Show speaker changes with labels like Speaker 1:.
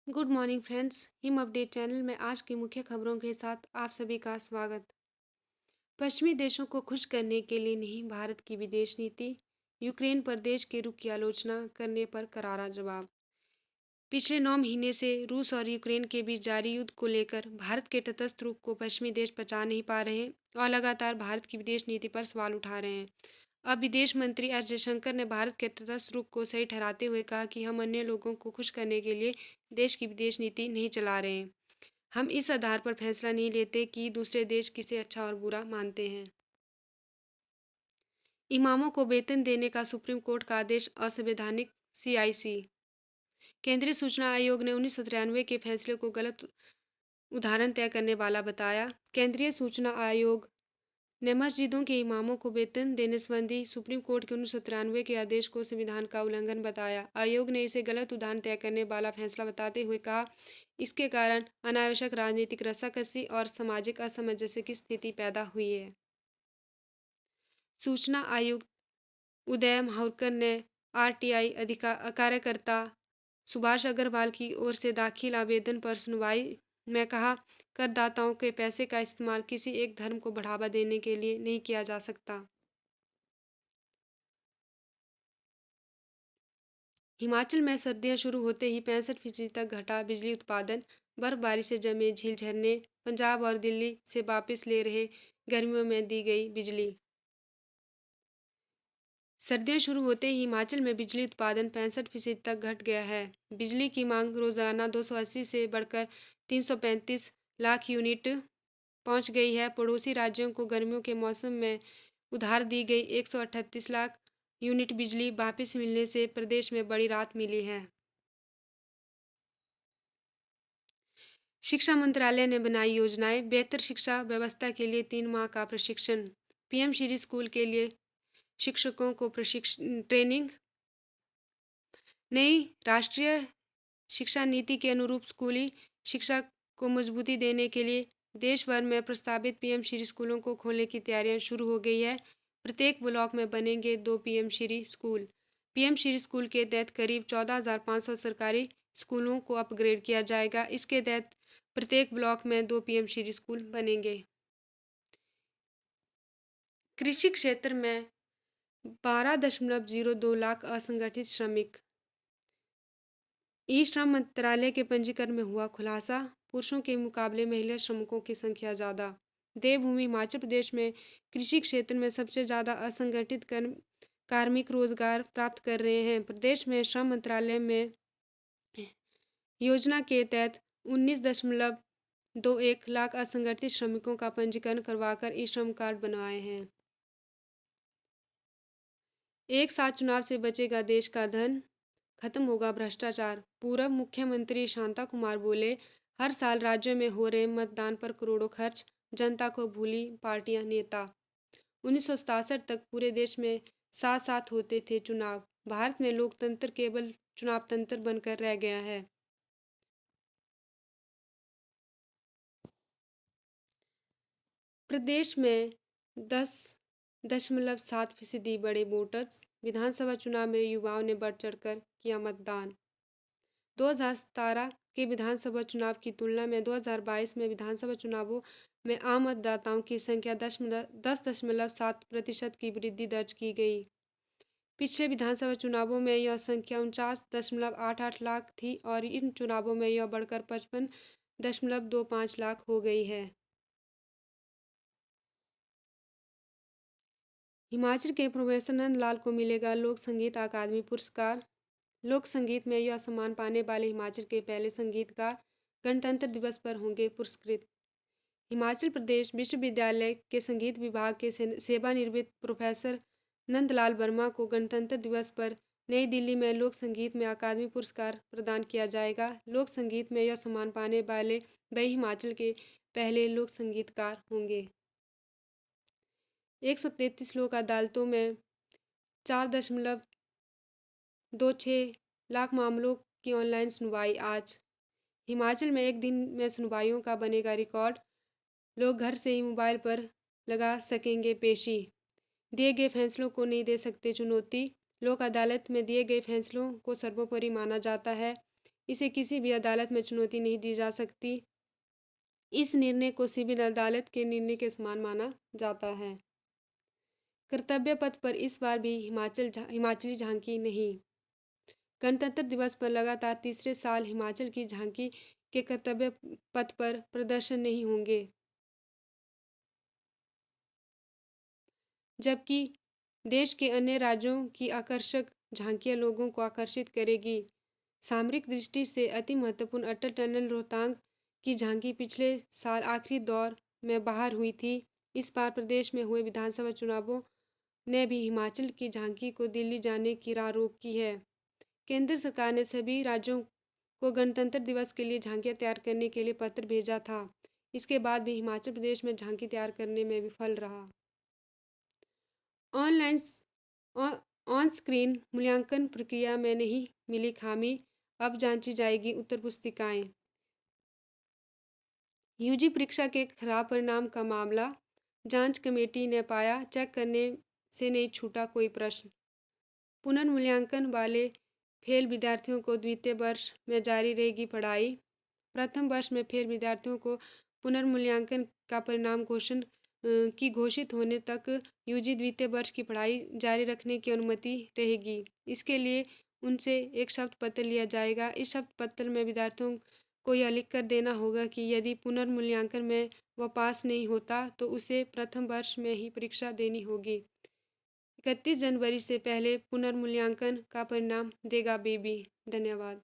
Speaker 1: Good morning friends. Him update channel में आज की मुख्य खबरों के साथ आप सभी का स्वागत। पश्चिमी देशों को खुश करने के लिए नहीं, भारत की विदेश नीति। यूक्रेन पर देश के रुख की आलोचना करने पर करारा जवाब। पिछले 9 महीने से रूस और यूक्रेन के बीच जारी युद्ध को लेकर भारत के तटस्थ रुख को पश्चिमी देश पचा नहीं पा रहे हैं और लगातार भारत की विदेश नीति पर सवाल उठा रहे हैं। अब विदेश मंत्री एस जयशंकर ने भारत के तटस्थ रुख को सही ठहराते हुए कहा कि हम अन्य लोगों को खुश करने के लिए देश की विदेश नीति नहीं चला रहे हैं। हम इस आधार पर फैसला नहीं लेते कि दूसरे देश किसे अच्छा और बुरा मानते हैं। इमामों को वेतन देने का सुप्रीम कोर्ट का आदेश असंवैधानिक। सीआईसी। केंद्रीय सूचना आयोग ने 1993 के फैसले को गलत उदाहरण तय करने वाला बताया। केंद्रीय सूचना आयोग ने मस्जिदों के इमामों को वेतन देने संबंधी सुप्रीम कोर्ट के 1993 के आदेश को संविधान का उल्लंघन बताया। आयोग ने इसे गलत उदाहरण तय करने वाला फैसला बताते हुए कहा, इसके कारण अनावश्यक राजनीतिक रस्साकसी और सामाजिक असमंजस की स्थिति पैदा हुई है। सूचना आयुक्त उदय माहूरकर ने आरटीआई कार्यकर्ता सुभाष अग्रवाल की ओर से दाखिल आवेदन पर सुनवाई में कहा, करदाताओं के पैसे का इस्तेमाल किसी एक धर्म को बढ़ावा देने के लिए नहीं किया जा सकता। हिमाचल में सर्दियां शुरू होते ही 65% तक घटा बिजली उत्पादन। बर्फबारी से जमे झील झरने पंजाब और दिल्ली से वापस ले रहे, गर्मियों में दी गई बिजली। सर्दियां शुरू होते ही हिमाचल में बिजली उत्पादन 65% तक घट गया है। बिजली की मांग रोजाना 280 से बढ़कर 335 लाख यूनिट पहुंच गई है। पड़ोसी राज्यों को गर्मियों के मौसम में उधार दी गई 138 लाख यूनिट बिजली वापस मिलने से प्रदेश में बड़ी राहत मिली है। शिक्षा मंत्रालय ने बनाई योजनाएं, बेहतर शिक्षा व्यवस्था के लिए 3 माह का प्रशिक्षण। पीएम श्री स्कूल के लिए शिक्षकों को प्रशिक्षण ट्रेनिंग। नई राष्ट्रीय शिक्षा नीति के अनुरूप स्कूली शिक्षा को मजबूती देने के लिए देश भर में प्रस्तावित पीएम श्री स्कूलों को खोलने की तैयारियां शुरू हो गई है। प्रत्येक ब्लॉक में बनेंगे 2 PM Shri school. PM Shri school के तहत करीब 14,500 सरकारी स्कूलों को अपग्रेड किया जाएगा। इसके तहत प्रत्येक ब्लॉक में 2 पीएम श्री स्कूल बनेंगे। कृषि क्षेत्र में 12.02 लाख असंगठित श्रमिक। ई श्रम मंत्रालय के पंजीकरण में हुआ खुलासा, पुरुषों के मुकाबले महिला श्रमिकों की संख्या ज़्यादा। देवभूमि हिमाचल प्रदेश में कृषि क्षेत्र में सबसे ज़्यादा असंगठित कार्मिक रोजगार प्राप्त कर रहे हैं। प्रदेश में श्रम मंत्रालय में योजना के तहत 19.21 लाख असंगठित श्रमिकों का पंजीकरण करवाकर ई श्रम कार्ड बनवाए हैं। एक साथ चुनाव से बचेगा देश का धन, खत्म होगा भ्रष्टाचार। पूर्व मुख्यमंत्री शांता कुमार बोले, हर साल राज्य में हो रहे मतदान पर करोड़ों खर्च, जनता को भूली पार्टियां नेता। 1967 तक पूरे देश में साथ साथ होते थे चुनाव। भारत में लोकतंत्र केवल चुनाव तंत्र बनकर रह गया है। प्रदेश में 10.7% बड़े वोटर्स। विधानसभा चुनाव में युवाओं ने बढ़ चढ़कर किया मतदान। 2017 के विधानसभा चुनाव की तुलना में 2022 में विधानसभा चुनावों में आम मतदाताओं की संख्या 10.7% की वृद्धि दर्ज की गई। पिछले विधानसभा चुनावों में यह संख्या 49.88 लाख थी और इन चुनावों में यह बढ़कर 55.25 लाख हो गई है। हिमाचल के प्रोफेसर नंदलाल को मिलेगा लोक संगीत अकादमी पुरस्कार। लोक संगीत में यह सम्मान पाने वाले हिमाचल के पहले संगीतकार गणतंत्र दिवस पर होंगे पुरस्कृत। हिमाचल प्रदेश विश्वविद्यालय के संगीत विभाग के सेवानिवृत्त प्रोफेसर नंदलाल वर्मा को गणतंत्र दिवस पर नई दिल्ली में लोक संगीत में अकादमी पुरस्कार प्रदान किया जाएगा। लोक संगीत में यह सम्मान पाने वाले वही हिमाचल के पहले लोक संगीतकार होंगे। 133 लोक अदालतों में 4.26 लाख मामलों की ऑनलाइन सुनवाई आज। हिमाचल में एक दिन में सुनवाइयों का बनेगा रिकॉर्ड। लोग घर से ही मोबाइल पर लगा सकेंगे पेशी। दिए गए फैसलों को नहीं दे सकते चुनौती। लोक अदालत में दिए गए फैसलों को सर्वोपरि माना जाता है। इसे किसी भी अदालत में चुनौती नहीं दी जा सकती। इस निर्णय को सिविल अदालत के निर्णय के समान माना जाता है। कर्तव्य पथ पर इस बार भी हिमाचली झांकी नहीं। गणतंत्र दिवस पर लगातार तीसरे साल हिमाचल की झांकी के कर्तव्य पथ पर प्रदर्शन नहीं होंगे, जबकि देश के अन्य राज्यों की आकर्षक झांकियां लोगों को आकर्षित करेगी। सामरिक दृष्टि से अति महत्वपूर्ण अटल टनल रोहतांग की झांकी पिछले साल आखिरी दौर में बाहर हुई थी। इस बार प्रदेश में हुए विधानसभा चुनावों ने भी हिमाचल की झांकी को दिल्ली जाने की राह रोकी है। केंद्र सरकार ने सभी राज्यों को गणतंत्र दिवस के लिए झांकियां तैयार करने के लिए पत्र भेजा था। इसके बाद भी हिमाचल प्रदेश में झांकी तैयार करने में विफल रहा। ऑनलाइन ऑन स्क्रीन मूल्यांकन प्रक्रिया में नहीं मिली खामी, अब जांची जाएगी उत्तर पुस्तिकाएं। यूजी परीक्षा के खराब परिणाम का मामला, जांच कमेटी ने पाया चेक करने से नहीं छूटा कोई प्रश्न। पुनर्मूल्यांकन वाले फेल विद्यार्थियों को द्वितीय वर्ष में जारी रहेगी पढ़ाई। प्रथम वर्ष में फेल विद्यार्थियों को पुनर्मूल्यांकन का परिणाम घोषित होने तक यूजी द्वितीय वर्ष की पढ़ाई जारी रखने की अनुमति रहेगी। इसके लिए उनसे एक शब्द पत्र लिया जाएगा। इस शब्द पत्र में विद्यार्थियों को यह लिख कर देना होगा कि यदि पुनर्मूल्यांकन में वह पास नहीं होता तो उसे प्रथम वर्ष में ही परीक्षा देनी होगी। 31 जनवरी से पहले पुनर्मूल्यांकन का परिणाम देगा बीबी। धन्यवाद।